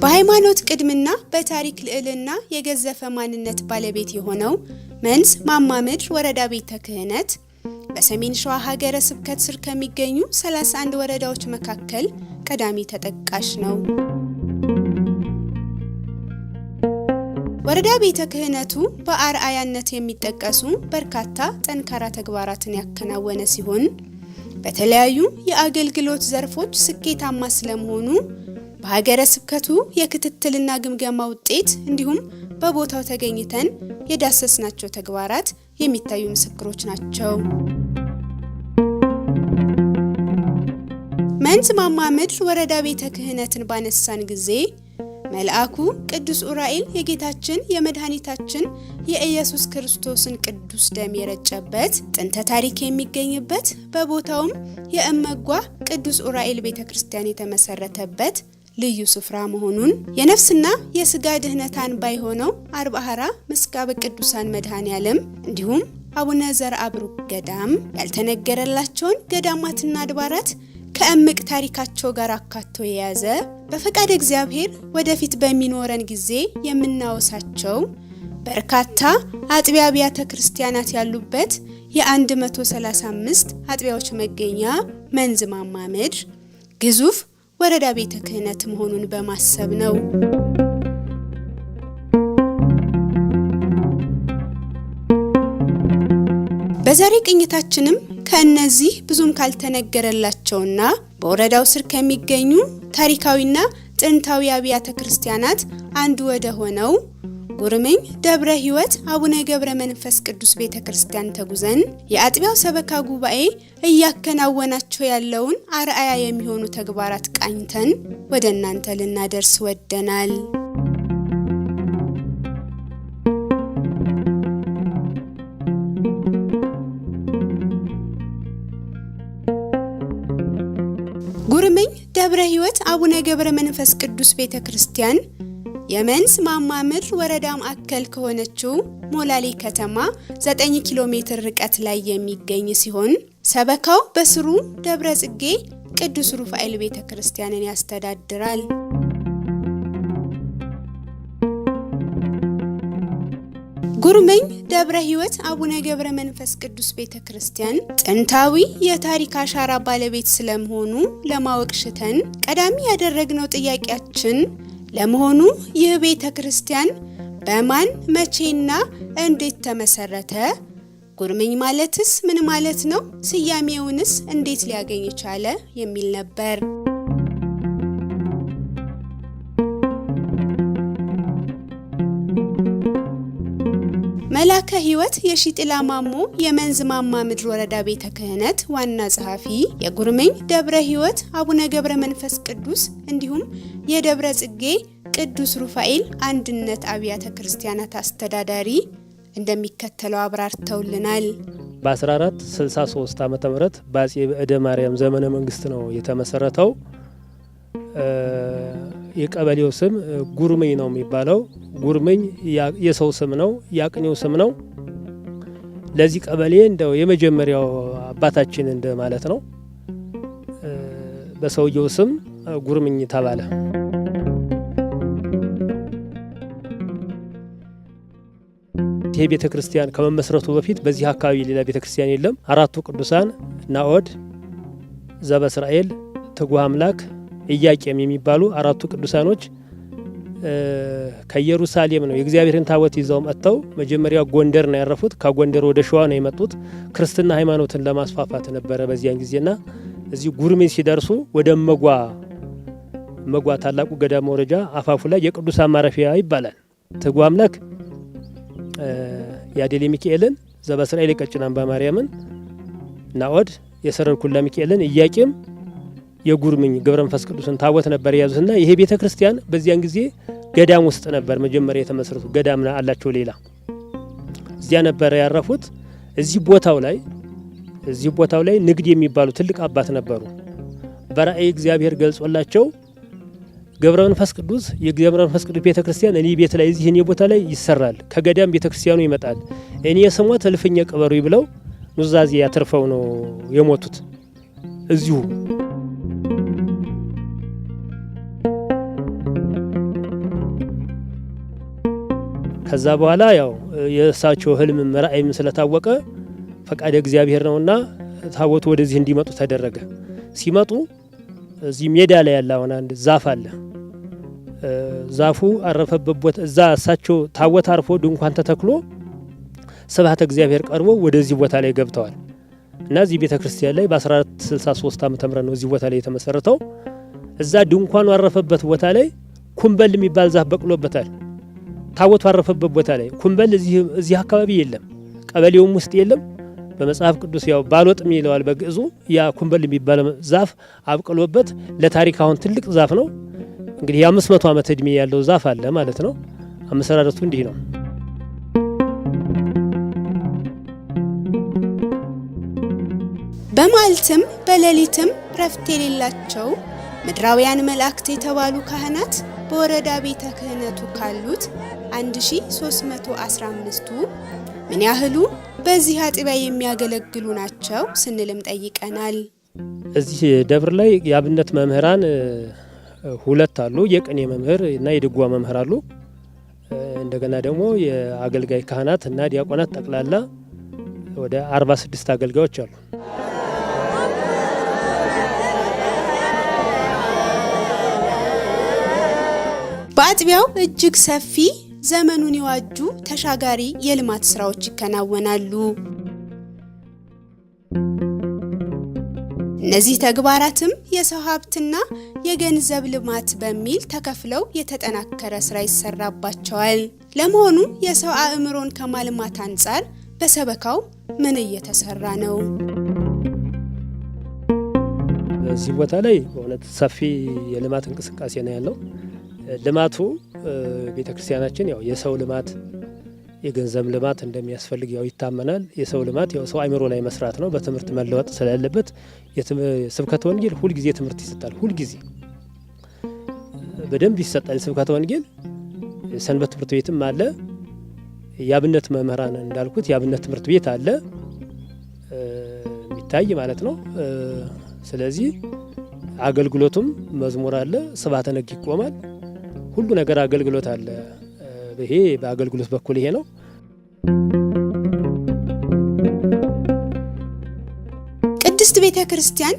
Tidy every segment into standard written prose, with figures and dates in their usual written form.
በሃይማኖት ቅድምና በታሪክ ልዕልና የገዘፈ ማንነት ባለቤት የሆነው መንዝ ማማ ምድር ወረዳ ቤተ ክህነት በሰሜን ሸዋ ሀገረ ስብከት ስር ከሚገኙ 31 ወረዳዎች መካከል ቀዳሚ ተጠቃሽ ነው። ወረዳ ቤተ ክህነቱ በአርአያነት የሚጠቀሱ በርካታ ጠንካራ ተግባራትን ያከናወነ ሲሆን በተለያዩ የአገልግሎት ዘርፎች ስኬታማ ስለመሆኑ በሀገረ ስብከቱ የክትትልና ግምገማ ውጤት እንዲሁም በቦታው ተገኝተን የዳሰስናቸው ተግባራት የሚታዩ ምስክሮች ናቸው። መንዝ ማማ ምድር ወረዳ ቤተ ክህነትን ባነሳን ጊዜ መልአኩ ቅዱስ ኡራኤል የጌታችን የመድኃኒታችን የኢየሱስ ክርስቶስን ቅዱስ ደም የረጨበት ጥንተ ታሪክ የሚገኝበት በቦታውም የእመጓ ቅዱስ ኡራኤል ቤተክርስቲያን የተመሰረተበት ልዩ ስፍራ መሆኑን የነፍስና የስጋ ድህነት አንባ የሆነው አርባሃራ ምስካበ ቅዱሳን መድኃኔዓለም እንዲሁም አቡነ ዘርአብሩክ ገዳም ያልተነገረላቸውን ገዳማትና አድባራት ከእምቅ ታሪካቸው ጋር አካቶ የያዘ በፈቃድ እግዚአብሔር ወደፊት በሚኖረን ጊዜ የምናወሳቸው በርካታ አጥቢያ አብያተ ክርስቲያናት ያሉበት የ135 አጥቢያዎች መገኛ መንዝ ማማ ምድር ግዙፍ ወረዳ ቤተ ክህነት መሆኑን በማሰብ ነው። በዛሬ ቅኝታችንም ከነዚህ ብዙም ካልተነገረላቸውና በወረዳው ስር ከሚገኙ ታሪካዊና ጥንታዊ አብያተ ክርስቲያናት አንዱ ወደ ሆነው ጉርምኝ ደብረ ሕይወት አቡነ ገብረ መንፈስ ቅዱስ ቤተክርስቲያን ተጉዘን የአጥቢያው ሰበካ ጉባኤ እያከናወናቸው ያለውን አርአያ የሚሆኑ ተግባራት ቃኝተን ወደ እናንተ ልናደርስ ወደናል። ጉርምኝ ደብረ ሕይወት አቡነ ገብረ መንፈስ ቅዱስ ቤተክርስቲያን የመንዝ ማማ ምድር ወረዳ ማዕከል ከሆነችው ሞላሌ ከተማ 9 ኪሎ ሜትር ርቀት ላይ የሚገኝ ሲሆን ሰበካው በስሩ ደብረ ጽጌ ቅዱስ ሩፋኤል ቤተክርስቲያንን ያስተዳድራል። ጉርምኝ ደብረ ሕይወት አቡነ ገብረ መንፈስ ቅዱስ ቤተክርስቲያን ጥንታዊ የታሪክ አሻራ ባለቤት ስለመሆኑ ለማወቅ ሽተን ቀዳሚ ያደረግነው ጥያቄያችን ለመሆኑ ይህ ቤተክርስቲያን በማን መቼና እንዴት ተመሰረተ? ጉርምኝ ማለትስ ምን ማለት ነው? ስያሜውንስ እንዴት ሊያገኝ ቻለ? የሚል ነበር። መላከ ሕይወት የሺጥላ ማሞ የመንዝ ማማ ምድር ወረዳ ቤተ ክህነት ዋና ጸሐፊ፣ የጉርምኝ ደብረ ሕይወት አቡነ ገብረ መንፈስ ቅዱስ እንዲሁም የደብረ ጽጌ ቅዱስ ሩፋኤል አንድነት አብያተ ክርስቲያናት አስተዳዳሪ እንደሚከተለው አብራርተውልናል። በ1463 ዓመተ ምህረት በአፄ በእደ ማርያም ዘመነ መንግስት ነው የተመሰረተው። የቀበሌው ስም ጉርምኝ ነው የሚባለው። ጉርምኝ የሰው ስም ነው፣ ያቅኔው ስም ነው። ለዚህ ቀበሌ እንደው የመጀመሪያው አባታችን እንደ ማለት ነው። በሰውየው ስም ጉርምኝ ተባለ። ይሄ ቤተክርስቲያን ከመመስረቱ በፊት በዚህ አካባቢ ሌላ ቤተክርስቲያን የለም። አራቱ ቅዱሳን ናኦድ፣ ዘበእስራኤል፣ ትጉህ አምላክ፣ ኢያቄም የሚባሉ አራቱ ቅዱሳኖች ከኢየሩሳሌም ነው የእግዚአብሔርን ታቦት ይዘው መጥተው መጀመሪያ ጎንደር ነው ያረፉት። ከጎንደር ወደ ሸዋ ነው የመጡት። ክርስትና ሃይማኖትን ለማስፋፋት ነበረ በዚያን ጊዜና እዚህ ጉርምኝ ሲደርሱ ወደ መጓ ታላቁ ገዳም ወረጃ አፋፉ ላይ የቅዱሳን ማረፊያ ይባላል። ትጉህ አምላክ ያዴሌ ሚካኤልን፣ ዘበእስራኤል የቀጭን አምባ ማርያምን፣ ናኦድ የሰረርኩላ ሚካኤልን፣ ኢያቄም የጉርምኝ ገብረ መንፈስ ቅዱስን ታቦት ነበር የያዙትና ይሄ ቤተክርስቲያን በዚያን ጊዜ ገዳም ውስጥ ነበር መጀመሪያ የተመሰረቱ። ገዳም አላቸው ሌላ እዚያ ነበር ያረፉት። እዚህ ቦታው ላይ ንግድ የሚባሉ ትልቅ አባት ነበሩ። በራእይ እግዚአብሔር ገልጾላቸው ገብረ መንፈስ ቅዱስ የገብረ መንፈስ ቅዱስ ቤተክርስቲያን እኔ ቤት ላይ እዚህ እኔ ቦታ ላይ ይሰራል፣ ከገዳም ቤተክርስቲያኑ ይመጣል፣ እኔ ስሞት እልፍኝ ቅበሩኝ ብለው ኑዛዜ ያተርፈው ነው የሞቱት እዚሁ። ከዛ በኋላ ያው የእሳቸው ህልም ራእይም ስለታወቀ ፈቃደ እግዚአብሔር ነውና ታቦቱ ወደዚህ እንዲመጡ ተደረገ። ሲመጡ እዚህ ሜዳ ላይ ያለ አንድ ዛፍ አለ። ዛፉ አረፈበት ቦታ እዛ እሳቸው ታቦት አርፎ ድንኳን ተተክሎ ስብሐተ እግዚአብሔር ቀርቦ ወደዚህ ቦታ ላይ ገብተዋል። እና እዚህ ቤተክርስቲያን ላይ በ1463 ዓ.ም ነው እዚህ ቦታ ላይ የተመሰረተው። እዛ ድንኳኑ አረፈበት ቦታ ላይ ኩምበል የሚባል ዛፍ በቅሎበታል። ታቦቱ አረፈበት ቦታ ላይ ኩምበል እዚህ አካባቢ የለም፣ ቀበሌውም ውስጥ የለም። በመጽሐፍ ቅዱስ ያው ባሎጥም ይለዋል በግዕዙ። ያ ኩምበል የሚባል ዛፍ አብቅሎበት ለታሪክ አሁን ትልቅ ዛፍ ነው። እንግዲህ የ500 ዓመት እድሜ ያለው ዛፍ አለ ማለት ነው። አመሰራረቱ እንዲህ ነው። በመዓልትም በሌሊትም ረፍት የሌላቸው ምድራውያን መላእክት የተባሉ ካህናት በወረዳ ቤተ ክህነቱ ካሉት 1315ቱ ምን ያህሉ በዚህ አጥቢያ የሚያገለግሉ ናቸው ስንልም ጠይቀናል። እዚህ ደብር ላይ የአብነት መምህራን 2 አሉ። የቅኔ መምህር እና የድጓ መምህር አሉ። እንደገና ደግሞ የአገልጋይ ካህናት እና ዲያቆናት ጠቅላላ ወደ 46 አገልጋዮች አሉ። በአጥቢያው እጅግ ሰፊ ዘመኑን የዋጁ ተሻጋሪ የልማት ስራዎች ይከናወናሉ። እነዚህ ተግባራትም የሰው ሀብትና የገንዘብ ልማት በሚል ተከፍለው የተጠናከረ ስራ ይሰራባቸዋል። ለመሆኑ የሰው አእምሮን ከማልማት አንጻር በሰበካው ምን እየተሰራ ነው? በዚህ ቦታ ላይ በእውነት ሰፊ የልማት እንቅስቃሴ ነው ያለው። ልማቱ ቤተክርስቲያናችን ያው የሰው ልማት የገንዘብ ልማት እንደሚያስፈልግ ያው ይታመናል። የሰው ልማት ያው ሰው አእምሮ ላይ መስራት ነው። በትምህርት መለወጥ ስላለበት ስብከተ ወንጌል ሁል ጊዜ ትምህርት ይሰጣል። ሁል ጊዜ በደንብ ይሰጣል ስብከተ ወንጌል። ሰንበት ትምህርት ቤትም አለ። የአብነት መምህራን እንዳልኩት የአብነት ትምህርት ቤት አለ የሚታይ ማለት ነው። ስለዚህ አገልግሎቱም መዝሙር አለ፣ ስብሐተ ነግ ይቆማል። ሁሉ ነገር አገልግሎት አለ። ይሄ በአገልግሎት በኩል ይሄ ነው። ቅድስት ቤተ ክርስቲያን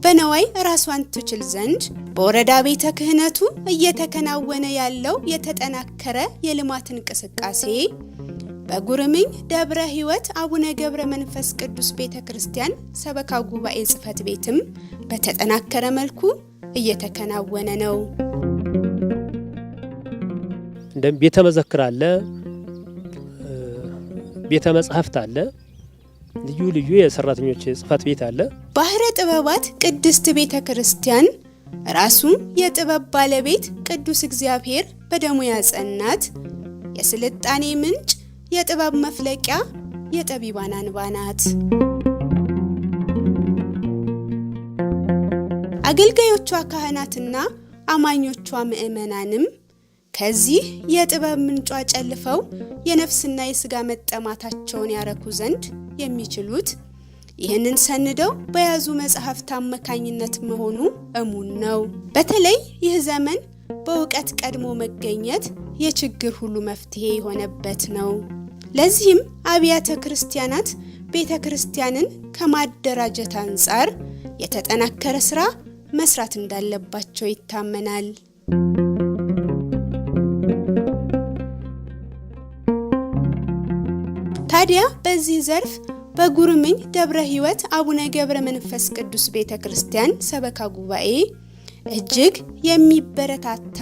በነዋይ ራሷን ትችል ዘንድ በወረዳ ቤተ ክህነቱ እየተከናወነ ያለው የተጠናከረ የልማት እንቅስቃሴ በጉርምኝ ደብረ ሕይወት አቡነ ገብረ መንፈስ ቅዱስ ቤተ ክርስቲያን ሰበካ ጉባኤ ጽሕፈት ቤትም በተጠናከረ መልኩ እየተከናወነ ነው። እንደም ቤተ መዘክር አለ፣ ቤተ መጻሕፍት አለ፣ ልዩ ልዩ የሰራተኞች ጽሕፈት ቤት አለ። ባህረ ጥበባት ቅድስት ቤተ ክርስቲያን ራሱ የጥበብ ባለቤት ቅዱስ እግዚአብሔር በደሙ ያጸናት የስልጣኔ ምንጭ የጥበብ መፍለቂያ የጠቢባን አንባ ናት። አገልጋዮቿ ካህናትና አማኞቿ ምእመናንም ከዚህ የጥበብ ምንጯ ጨልፈው የነፍስና የሥጋ መጠማታቸውን ያረኩ ዘንድ የሚችሉት ይህንን ሰንደው በያዙ መጽሐፍት አማካኝነት መሆኑ እሙን ነው። በተለይ ይህ ዘመን በእውቀት ቀድሞ መገኘት የችግር ሁሉ መፍትሄ የሆነበት ነው። ለዚህም አብያተ ክርስቲያናት ቤተ ክርስቲያንን ከማደራጀት አንጻር የተጠናከረ ስራ መስራት እንዳለባቸው ይታመናል። ታዲያ በዚህ ዘርፍ በጉርምኝ ደብረ ሕይወት አቡነ ገብረ መንፈስ ቅዱስ ቤተ ክርስቲያን ሰበካ ጉባኤ እጅግ የሚበረታታ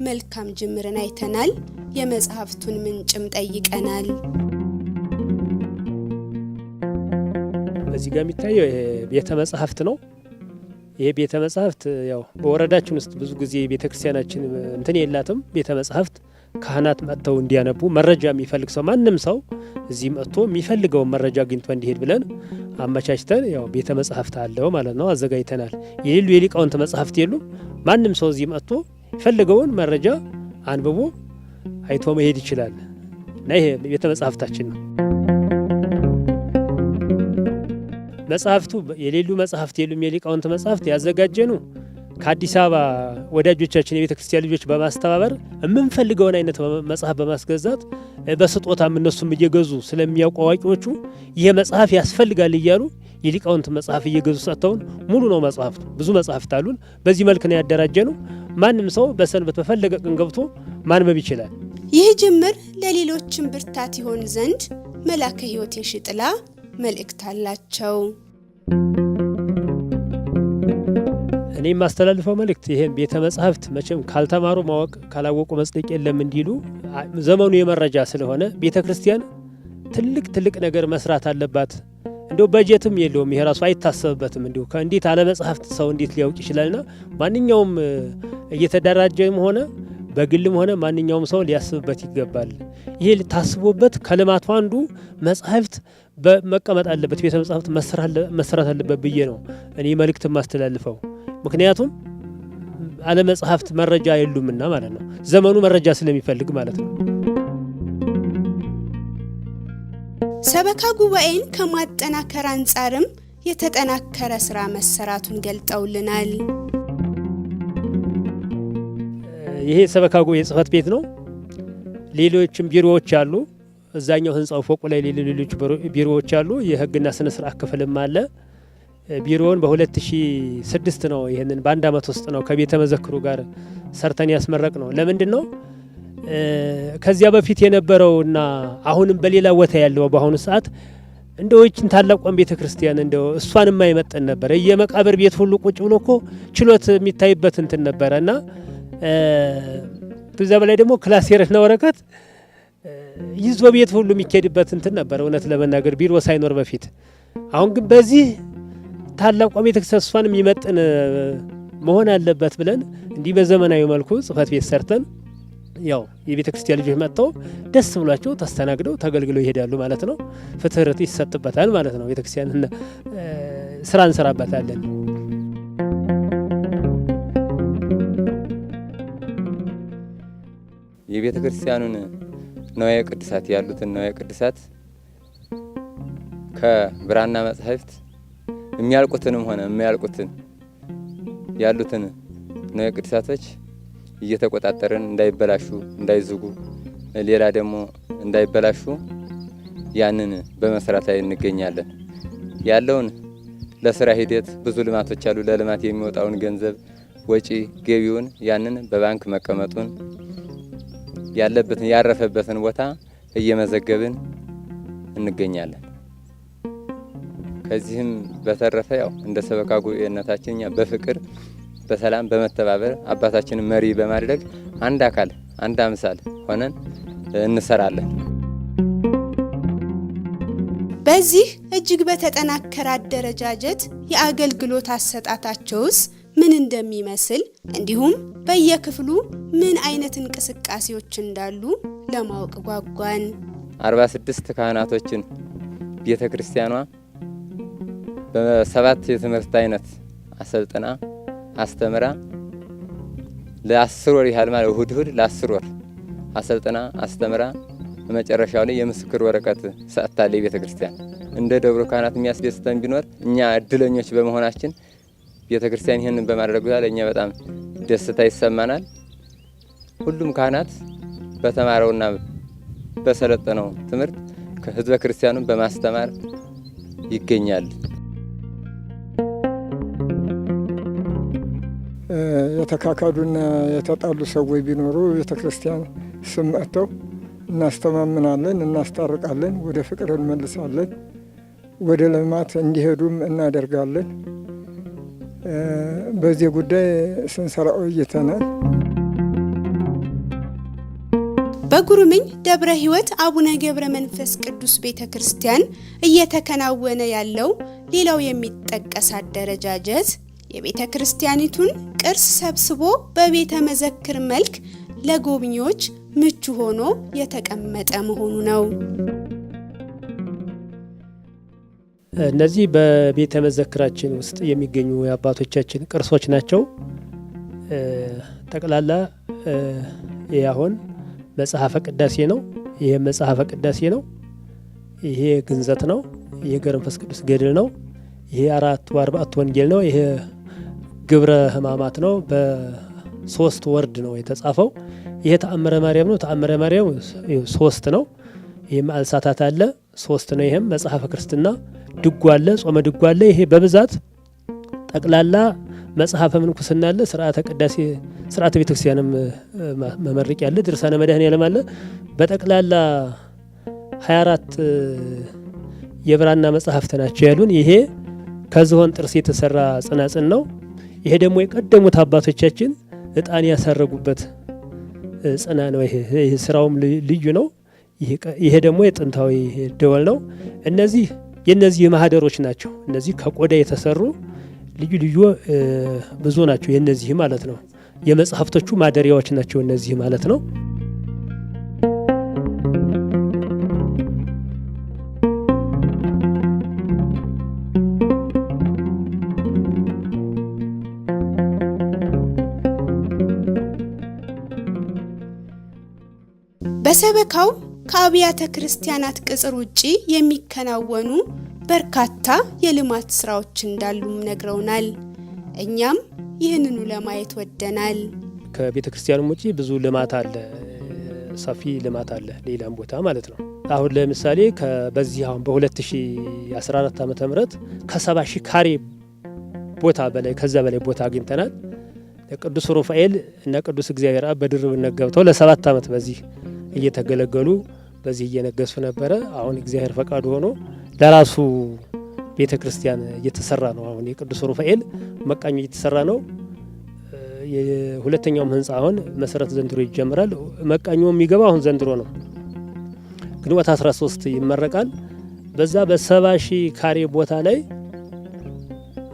መልካም ጅምርን አይተናል። የመጽሐፍቱን ምንጭም ጠይቀናል። በዚህ ጋር የሚታየው ቤተ መጽሐፍት ነው። ይሄ ቤተ መጻሕፍት ያው በወረዳችን ውስጥ ብዙ ጊዜ ቤተክርስቲያናችን እንትን የላትም። ቤተ መጻሕፍት ካህናት መጥተው እንዲያነቡ መረጃ የሚፈልግ ሰው ማንም ሰው እዚህ መጥቶ የሚፈልገውን መረጃ አግኝቶ እንዲሄድ ብለን አመቻችተን ያው ቤተ መጻሕፍት አለው ማለት ነው አዘጋጅተናል። የሌሉ የሊቃውንት መጻሕፍት የሉም። ማንም ሰው እዚህ መጥቶ የፈልገውን መረጃ አንብቦ አይቶ መሄድ ይችላል እና ይሄ ቤተ መጻሕፍታችን ነው። መጻሕፍቱ የሌሉ መጻሕፍት የሉም የሊቃውንት መጻሕፍት ያዘጋጀኑ ከአዲስ አበባ ወዳጆቻችን የቤተ ክርስቲያን ልጆች በማስተባበር የምንፈልገውን አይነት መጽሐፍ በማስገዛት በስጦታም እነሱም እየገዙ ስለሚያውቁ አዋቂዎቹ ይሄ መጽሐፍ ያስፈልጋል እያሉ የሊቃውንት መጽሐፍ እየገዙ ሰጥተውን ሙሉ ነው መጽሐፍቱ። ብዙ መጽሐፍት አሉን። በዚህ መልክ ነው ያደራጀነው። ማንም ሰው በሰንበት በፈለገ ቀን ገብቶ ማንበብ ይችላል። ይህ ጅምር ለሌሎችም ብርታት ይሆን ዘንድ መላከ ሕይወት የሺጥላ መልእክት አላቸው። እኔ የማስተላልፈው መልእክት ይሄን ቤተ መጻሕፍት መቼም ካልተማሩ ማወቅ ካላወቁ መጽደቅ የለም እንዲሉ ዘመኑ የመረጃ ስለሆነ ቤተ ክርስቲያን ትልቅ ነገር መስራት አለባት። እንደው በጀትም የለውም። ይሄ ራሱ አይታሰብበትም። እንዲሁ ከእንዴት አለ መጻሕፍት ሰው እንዴት ሊያውቅ ይችላልና ማንኛውም እየተደራጀም ሆነ በግልም ሆነ ማንኛውም ሰው ሊያስብበት ይገባል። ይሄ ታስቦበት ከልማቱ አንዱ መጻሕፍት በመቀመጥ አለበት፣ ቤተ መጻሕፍት መስራት አለበት ብዬ ነው እኔ መልእክት ማስተላልፈው። ምክንያቱም አለ መጻሕፍት መረጃ የሉምና ማለት ነው። ዘመኑ መረጃ ስለሚፈልግ ማለት ነው። ሰበካ ጉባኤን ከማጠናከር አንጻርም የተጠናከረ ስራ መሰራቱን ገልጠውልናል። ይሄ ሰበካ ጉባኤ ጽሕፈት ቤት ነው። ሌሎችም ቢሮዎች አሉ። እዛኛው ህንጻው ፎቁ ላይ ሌሎች ቢሮዎች አሉ። የህግና ስነ ስርዓት ክፍልም አለ። ቢሮውን በ2006 ነው ይሄንን በአንድ አመት ውስጥ ነው ከቤተ መዘክሩ ጋር ሰርተን ያስመረቅ ነው። ለምንድን ነው ከዚያ በፊት የነበረውና አሁንም በሌላ ቦታ ያለው በአሁኑ ሰዓት እንደው እቺን ታላቋን ቤተ ክርስቲያን እንደው እሷን የማይመጥን ነበር። የመቃብር ቤት ሁሉ ቁጭ ብሎ እኮ ችሎት የሚታይበት እንትን ነበረና በዛ በላይ ደግሞ ክላሴርና ወረቀት ይዞ ቤት ሁሉ የሚኬድበት እንትን ነበር እውነት ለመናገር ቢሮ ሳይኖር በፊት። አሁን ግን በዚህ ታላቋ ቤተ ክርስቲያን እሷን የሚመጥን መሆን አለበት ብለን እንዲህ በዘመናዊ መልኩ ጽሕፈት ቤት ሰርተን ያው የቤተ ክርስቲያን ልጆች መጥተው ደስ ብሏቸው ተስተናግደው ተገልግለው ይሄዳሉ ማለት ነው። ፍትህርት ይሰጥበታል ማለት ነው። ቤተ ክርስቲያን ስራ እንሰራበታለን። የቤተ ክርስቲያኑን ንዋየ ቅድሳት ያሉትን ንዋየ ቅድሳት ከብራና መጻሕፍት የሚያልቁትንም ሆነ የማያልቁትን ያሉትን ንዋየ ቅድሳቶች እየተቆጣጠርን እንዳይበላሹ እንዳይዝጉ ሌላ ደግሞ እንዳይበላሹ ያንን በመስራት ላይ እንገኛለን። ያለውን ለስራ ሂደት ብዙ ልማቶች አሉ። ለልማት የሚወጣውን ገንዘብ ወጪ ገቢውን ያንን በባንክ መቀመጡን ያለበትን ያረፈበትን ቦታ እየመዘገብን እንገኛለን። ከዚህም በተረፈ ያው እንደ ሰበካ ጉባኤነታችን እኛ በፍቅር በሰላም በመተባበር አባታችንን መሪ በማድረግ አንድ አካል አንድ አምሳል ሆነን እንሰራለን። በዚህ እጅግ በተጠናከረ አደረጃጀት የአገልግሎት አሰጣጣቸውስ ምን እንደሚመስል እንዲሁም በየክፍሉ ምን አይነት እንቅስቃሴዎች እንዳሉ ለማወቅ ጓጓን። 46 ካህናቶችን ቤተ ክርስቲያኗ በ7 የትምህርት አይነት አሰልጥና አስተምራ ለ10 ወር ያህል ማለት እሁድ ለ10 ወር አሰልጥና አስተምራ በመጨረሻው ላይ የምስክር ወረቀት ሰጥታለች ቤተ ክርስቲያን። እንደ ደብረ ካህናት የሚያስደስተን ቢኖር እኛ እድለኞች በመሆናችን ቤተ ክርስቲያን ይህንን በማድረጉ ለእኛ በጣም ደስታ ይሰማናል። ሁሉም ካህናት በተማረውና በሰለጠነው ትምህርት ከህዝበ ክርስቲያኑን በማስተማር ይገኛል። የተካካዱና የተጣሉ ሰዎች ቢኖሩ ቤተ ክርስቲያን ስም መጥተው እናስተማምናለን፣ እናስታርቃለን፣ ወደ ፍቅር እንመልሳለን፣ ወደ ልማት እንዲሄዱም እናደርጋለን። በዚህ ጉዳይ ስንሰራ ቆይተናል። በጉርምኝ ደብረ ሕይወት አቡነ ገብረ መንፈስ ቅዱስ ቤተ ክርስቲያን እየተከናወነ ያለው ሌላው የሚጠቀስ አደረጃጀት የቤተ ክርስቲያኒቱን ቅርስ ሰብስቦ በቤተ መዘክር መልክ ለጎብኚዎች ምቹ ሆኖ የተቀመጠ መሆኑ ነው። እነዚህ በቤተ መዘክራችን ውስጥ የሚገኙ የአባቶቻችን ቅርሶች ናቸው። ጠቅላላ ይሄ አሁን መጽሐፈ ቅዳሴ ነው። ይሄ መጽሐፈ ቅዳሴ ነው። ይሄ ግንዘት ነው። ይሄ ገብረ መንፈስ ቅዱስ ገድል ነው። ይሄ 4 ወንጌል ነው። ይሄ ግብረ ሕማማት ነው። በ3 ወርድ ነው የተጻፈው። ይሄ ተአምረ ማርያም ነው። ተአምረ ማርያም 3 ነው። ይሄ ማልሳታት አለ 3 ነው። ይሄም መጽሐፈ ክርስትና ድጓ አለ፣ ጾመ ድጓ አለ። ይሄ በብዛት ጠቅላላ መጽሐፈ ምንኩስና አለ፣ ስርዓተ ቅዳሴ፣ ስርዓተ ቤተክርስቲያንም መመረቂያ አለ፣ ድርሳነ መድኃኔዓለም አለ። በጠቅላላ 24 የብራና መጽሐፍት ናቸው ያሉን። ይሄ ከዝሆን ጥርስ የተሰራ ጽናጽን ነው። ይሄ ደግሞ የቀደሙት አባቶቻችን እጣን ያሳረጉበት ጽና ነው። ይሄ ስራውም ልዩ ነው። ይሄ ደግሞ የጥንታዊ ደወል ነው። እነዚህ የነዚህ ማህደሮች ናቸው። እነዚህ ከቆዳ የተሰሩ ልዩ ልዩ ብዙ ናቸው። የነዚህ ማለት ነው የመጽሐፍቶቹ ማደሪያዎች ናቸው እነዚህ ማለት ነው። በሰበካው ከአብያተ ክርስቲያናት ቅጽር ውጪ የሚከናወኑ በርካታ የልማት ስራዎች እንዳሉም ነግረውናል። እኛም ይህንኑ ለማየት ወደናል። ከቤተ ክርስቲያኑም ውጪ ብዙ ልማት አለ፣ ሰፊ ልማት አለ ሌላም ቦታ ማለት ነው። አሁን ለምሳሌ በዚህ አሁን በ2014 ዓመተ ምህረት ከ70 ሺህ ካሬ ቦታ በላይ ከዛ በላይ ቦታ አግኝተናል። ቅዱስ ሩፋኤል እና ቅዱስ እግዚአብሔር አብ በድርብነት ገብተው ለ7 ዓመት በዚህ እየተገለገሉ በዚህ እየነገሱ ነበረ። አሁን እግዚአብሔር ፈቃዱ ሆኖ ለራሱ ቤተ ክርስቲያን እየተሰራ ነው። አሁን የቅዱስ ሩፋኤል መቃኞ እየተሰራ ነው። የሁለተኛውም ህንጻ አሁን መሰረት ዘንድሮ ይጀምራል። መቃኞ የሚገባ አሁን ዘንድሮ ነው። ግንቦት 13 ይመረቃል። በዛ በ70 ሺህ ካሬ ቦታ ላይ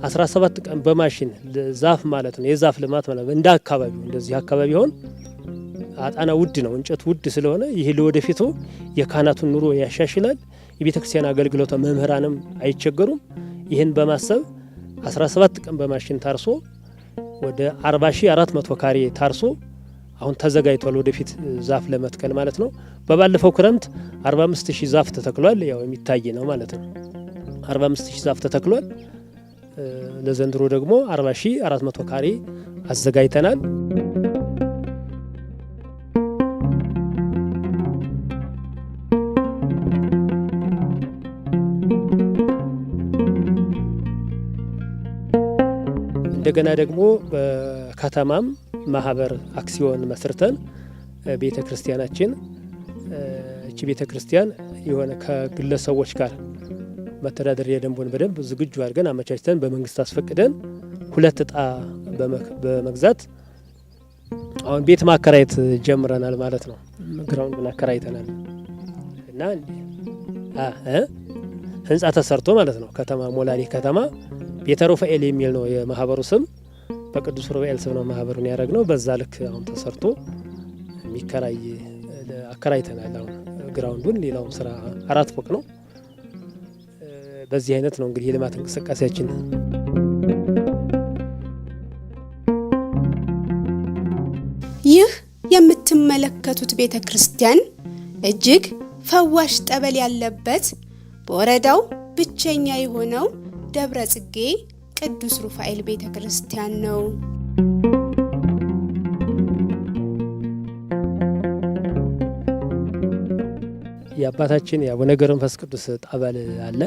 17 ቀን በማሽን ዛፍ ማለት ነው የዛፍ ልማት ማለት እንደ አካባቢው እንደዚህ አካባቢ ሆን አጣና ውድ ነው፣ እንጨት ውድ ስለሆነ ይሄ ለወደፊቱ የካህናቱን ኑሮ ያሻሽላል። የቤተ ክርስቲያን አገልግሎት መምህራንም አይቸገሩም። ይህን በማሰብ 17 ቀን በማሽን ታርሶ ወደ 40400 ካሬ ታርሶ አሁን ተዘጋጅቷል። ወደፊት ዛፍ ለመትከል ማለት ነው። በባለፈው ክረምት 45000 ዛፍ ተተክሏል። ያው የሚታይ ነው ማለት ነው። 45000 ዛፍ ተተክሏል። ለዘንድሮ ደግሞ 40400 ካሬ አዘጋጅተናል። እንደገና ደግሞ በከተማም ማህበር አክሲዮን መስርተን ቤተ ክርስቲያናችን እቺ ቤተ ክርስቲያን የሆነ ከግለሰቦች ጋር መተዳደሪያ ደንቡን በደንብ ዝግጁ አድርገን አመቻችተን በመንግስት አስፈቅደን 2 እጣ በመግዛት አሁን ቤት ማከራየት ጀምረናል ማለት ነው። ግራውንዱን አከራይተናል እና ህንጻ ተሰርቶ ማለት ነው። ከተማ ሞላሌ ከተማ ቤተ ሩፋኤል የሚል ነው የማህበሩ ስም። በቅዱስ ሩፋኤል ስም ነው ማህበሩን ያደረግነው። በዛ ልክ አሁን ተሰርቶ የሚከራይ አከራይተናል። አሁን ግራውንዱን ሌላውም ስራ 4 ፎቅ ነው። በዚህ አይነት ነው እንግዲህ የልማት እንቅስቃሴያችን። ይህ የምትመለከቱት ቤተ ክርስቲያን እጅግ ፈዋሽ ጠበል ያለበት በወረዳው ብቸኛ የሆነው ደብረ ጽጌ ቅዱስ ሩፋኤል ቤተ ክርስቲያን ነው። የአባታችን የአቡነ ገብረ መንፈስ ቅዱስ ጠበል አለ።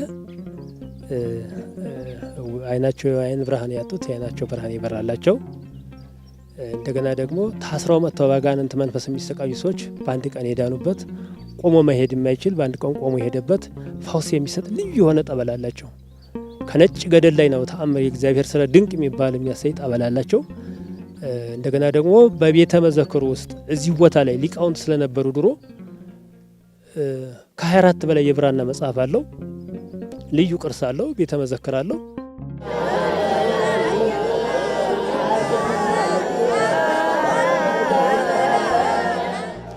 አይናቸው የአይን ብርሃን ያጡት የአይናቸው ብርሃን ይበራላቸው። እንደገና ደግሞ ታስረው መጥተው ባጋንንት መንፈስ የሚሰቃዩ ሰዎች በአንድ ቀን የዳኑበት፣ ቆሞ መሄድ የማይችል በአንድ ቀን ቆሞ የሄደበት ፈውስ የሚሰጥ ልዩ የሆነ ጠበል አላቸው። ከነጭ ገደል ላይ ነው ተአምር የእግዚአብሔር ስራ ድንቅ የሚባል የሚያሳይ ጠበል አላቸው። እንደገና ደግሞ በቤተ መዘክሩ ውስጥ እዚህ ቦታ ላይ ሊቃውንት ስለነበሩ ድሮ ከ24 በላይ የብራና መጽሐፍ አለው። ልዩ ቅርስ አለው። ቤተ መዘክር አለው።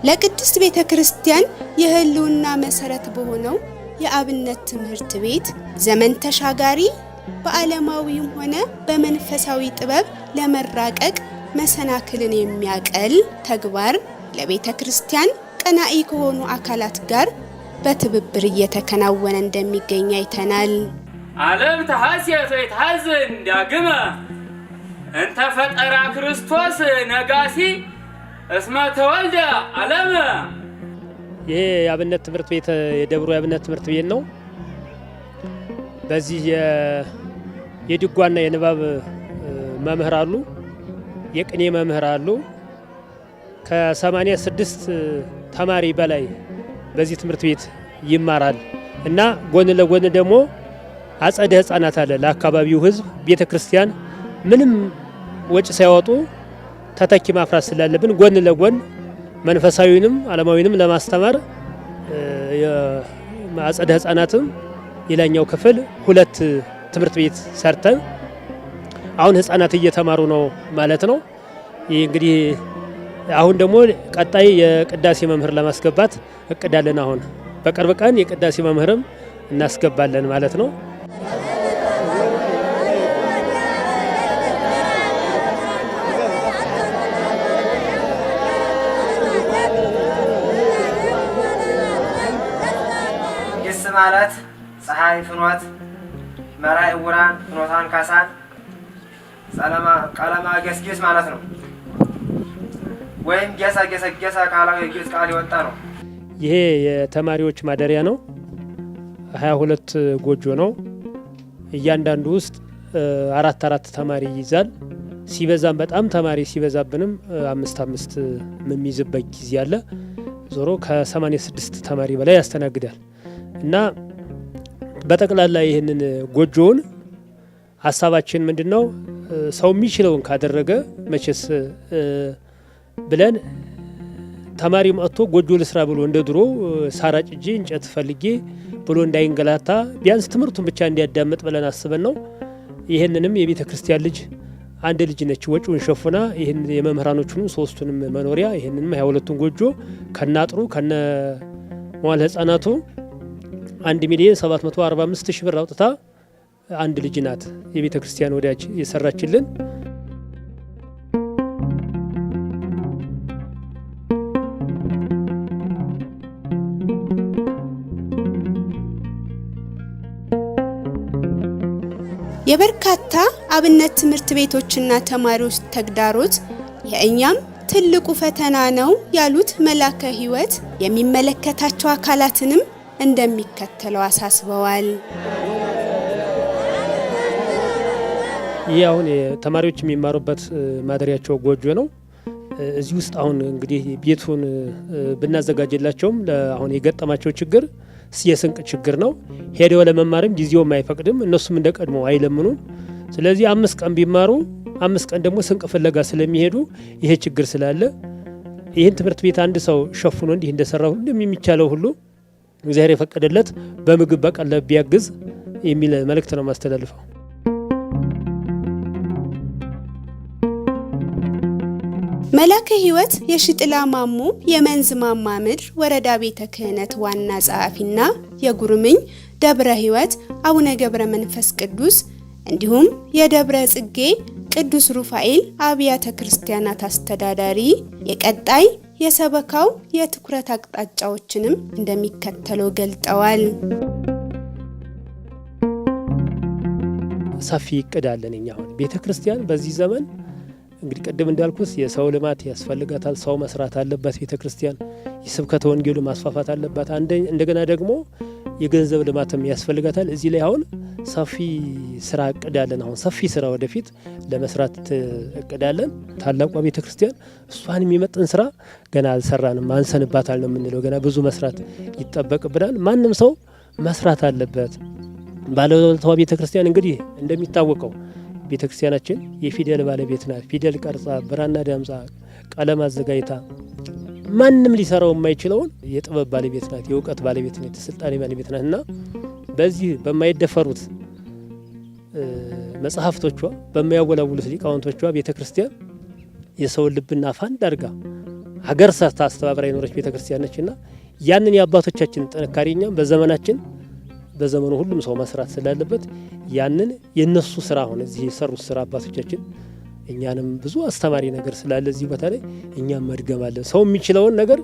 ለቅድስት ቤተ ክርስቲያን የህልውና መሰረት በሆነው የአብነት ትምህርት ቤት ዘመን ተሻጋሪ በዓለማዊም ሆነ በመንፈሳዊ ጥበብ ለመራቀቅ መሰናክልን የሚያቀል ተግባር ለቤተ ክርስቲያን ቀናኢ ከሆኑ አካላት ጋር በትብብር እየተከናወነ እንደሚገኝ አይተናል። ዓለም ተሐስየት ወይትሐዘን ዳግመ እንተ ፈጠራ ክርስቶስ ነጋሲ እስመ ተወልደ ዓለም። ይሄ የአብነት ትምህርት ቤት የደብሩ የአብነት ትምህርት ቤት ነው። በዚህ የድጓና የንባብ መምህር አሉ፣ የቅኔ መምህር አሉ። ከ86 ተማሪ በላይ በዚህ ትምህርት ቤት ይማራል እና ጎን ለጎን ደግሞ አጸደ ሕፃናት አለ። ለአካባቢው ሕዝብ ቤተ ክርስቲያን ምንም ወጪ ሳይወጡ ተተኪ ማፍራት ስላለብን ጎን ለጎን መንፈሳዊንም ዓለማዊንም ለማስተማር አጸደ ሕፃናትም ሌላኛው ክፍል 2 ትምህርት ቤት ሰርተን አሁን ሕፃናት እየተማሩ ነው ማለት ነው። ይህ እንግዲህ አሁን ደግሞ ቀጣይ የቅዳሴ መምህር ለማስገባት እቅዳለን። አሁን በቅርብ ቀን የቅዳሴ መምህርም እናስገባለን ማለት ነው። ግስ ማለት ፀሐይ ፍኖት መራይ ዕውራን ፍኖታን ካሳን ቀለማ ገስጌስ ማለት ነው። ወይም ጌሳ ገሰገሰ ካላው የግዕዝ ቃል የወጣ ነው። ይሄ የተማሪዎች ማደሪያ ነው። 22 ጎጆ ነው። እያንዳንዱ ውስጥ 4 ተማሪ ይይዛል። ሲበዛም በጣም ተማሪ ሲበዛብንም 5 የሚይዝበት ጊዜ አለ። ዞሮ ከ86 ተማሪ በላይ ያስተናግዳል እና በጠቅላላ ይህንን ጎጆውን ሀሳባችን ምንድነው? ሰው የሚችለውን ካደረገ መቼስ ብለን ተማሪ መጥቶ ጎጆ ልስራ ብሎ እንደ ድሮ ሳራጭ እጄ እንጨት ፈልጌ ብሎ እንዳይንገላታ ቢያንስ ትምህርቱን ብቻ እንዲያዳምጥ ብለን አስበን ነው። ይህንንም የቤተ ክርስቲያን ልጅ አንድ ልጅ ነች ወጪውን ሸፍና ይህን የመምህራኖቹን 3ቱንም መኖሪያ ይህንንም 22ቱን ጎጆ ከናጥሩ ከነ መዋዕለ ሕፃናቱ 1,745,000 ብር አውጥታ አንድ ልጅ ናት የቤተ ክርስቲያን ወዳጅ የሰራችልን። የበርካታ አብነት ትምህርት ቤቶችና ተማሪዎች ተግዳሮት የእኛም ትልቁ ፈተና ነው ያሉት መላከ ሕይወት የሚመለከታቸው አካላትንም እንደሚከተለው አሳስበዋል። ይህ አሁን ተማሪዎች የሚማሩበት ማደሪያቸው ጎጆ ነው። እዚህ ውስጥ አሁን እንግዲህ ቤቱን ብናዘጋጅላቸውም አሁን የገጠማቸው ችግር የስንቅ ችግር ነው። ሄደው ለመማርም ጊዜውም አይፈቅድም። እነሱም እንደቀድሞ አይለምኑም። ስለዚህ 5 ቀን ቢማሩ 5 ቀን ደግሞ ስንቅ ፍለጋ ስለሚሄዱ ይሄ ችግር ስላለ ይህን ትምህርት ቤት አንድ ሰው ሸፍኖ እንዲህ እንደሰራ ሁሉ የሚቻለው ሁሉ እግዚአብሔር የፈቀደለት በምግብ በቀለብ ቢያግዝ የሚል መልእክት ነው ማስተላልፈው። መላከ ሕይወት የሽጥላ ማሞ የመንዝ ማማ ምድር ወረዳ ቤተ ክህነት ዋና ጸሐፊና የጉርምኝ ደብረ ሕይወት አቡነ ገብረ መንፈስ ቅዱስ እንዲሁም የደብረ ጽጌ ቅዱስ ሩፋኤል አብያተ ክርስቲያናት አስተዳዳሪ የቀጣይ የሰበካው የትኩረት አቅጣጫዎችንም እንደሚከተለው ገልጠዋል። ሰፊ እቅድ አለን እኛ አሁን ቤተ ክርስቲያን በዚህ ዘመን እንግዲህ ቀደም እንዳልኩት የሰው ልማት ያስፈልጋታል። ሰው መስራት አለበት። ቤተ ክርስቲያን የስብከተ ወንጌሉ ማስፋፋት አለባት። እንደገና ደግሞ የገንዘብ ልማትም ያስፈልጋታል። እዚህ ላይ አሁን ሰፊ ስራ እቅዳለን። አሁን ሰፊ ስራ ወደፊት ለመስራት እቅዳለን። ታላቋ ቤተ ክርስቲያን እሷን የሚመጥን ስራ ገና አልሰራንም፣ አንሰንባታል ነው የምንለው። ገና ብዙ መስራት ይጠበቅብናል። ማንም ሰው መስራት አለበት። ባለውለታዋ ቤተ ክርስቲያን እንግዲህ እንደሚታወቀው ቤተ ክርስቲያናችን የፊደል ባለቤት ናት። ፊደል ቀርጻ፣ ብራና ዳምጻ፣ ቀለም አዘጋጅታ ማንም ሊሰራው የማይችለውን የጥበብ ባለቤት ናት። የእውቀት ባለቤት ናት። የስልጣኔ ባለቤት ናት እና በዚህ በማይደፈሩት መጽሐፍቶቿ በማያወላውሉት ሊቃውንቶቿ ቤተ ክርስቲያን የሰውን ልብና ፋንድ አድርጋ ሀገር ሰርታ አስተባብራ የኖረች ቤተክርስቲያን ነችና ያንን የአባቶቻችን ጥንካሬኛ በዘመናችን በዘመኑ ሁሉም ሰው መስራት ስላለበት ያንን የነሱ ስራ ሆነ እዚህ የሰሩት ስራ አባቶቻችን እኛንም ብዙ አስተማሪ ነገር ስላለ እዚህ ቦታ ላይ እኛም መድገም አለን ሰው የሚችለውን ነገር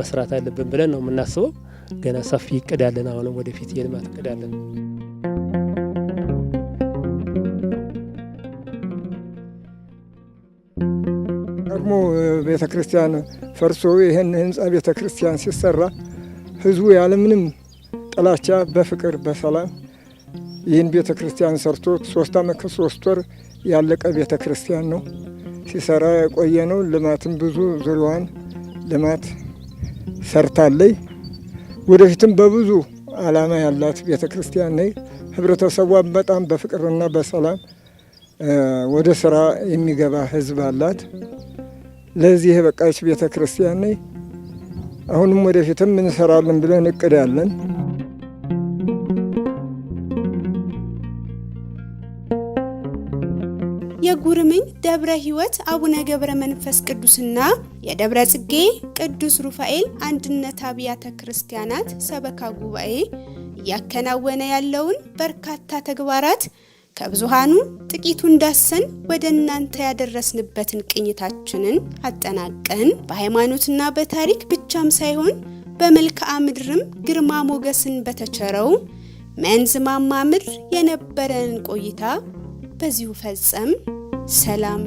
መስራት አለብን ብለን ነው የምናስበው ገና ሰፊ እቅድ ያለን አሁንም ወደፊት የልማት እቅድ ያለን ቀድሞ ቤተክርስቲያን ፈርሶ ይሄን ህንጻ ቤተክርስቲያን ሲሰራ ህዝቡ ያለምንም ጥላቻ በፍቅር በሰላም ይህን ቤተክርስቲያን ሰርቶ 3 ዓመት ከ3 ወር ያለቀ ቤተክርስቲያን ነው ሲሰራ የቆየ ነው ልማትም ብዙ ዙሪያዋን ልማት ሰርታለች ወደፊትም በብዙ ዓላማ ያላት ቤተክርስቲያን ነው ህብረተሰቧን በጣም በፍቅርና በሰላም ወደ ስራ የሚገባ ህዝብ አላት ለዚህ በቃች ቤተክርስቲያን ነው አሁንም ወደፊትም እንሰራለን ብለን እቅድ ያለን የጉርምኝ ደብረ ሕይወት አቡነ ገብረ መንፈስ ቅዱስና የደብረ ጽጌ ቅዱስ ሩፋኤል አንድነት አብያተ ክርስቲያናት ሰበካ ጉባኤ ያከናወነ ያለውን በርካታ ተግባራት ከብዙሃኑ ጥቂቱን ዳሰን ወደ እናንተ ያደረስንበትን ቅኝታችንን አጠናቀን በሃይማኖትና በታሪክ ብቻም ሳይሆን በመልክዓ ምድርም ግርማ ሞገስን በተቸረው መንዝ ማማ ምድር የነበረን ቆይታ በዚሁ ፈጸም ሰላም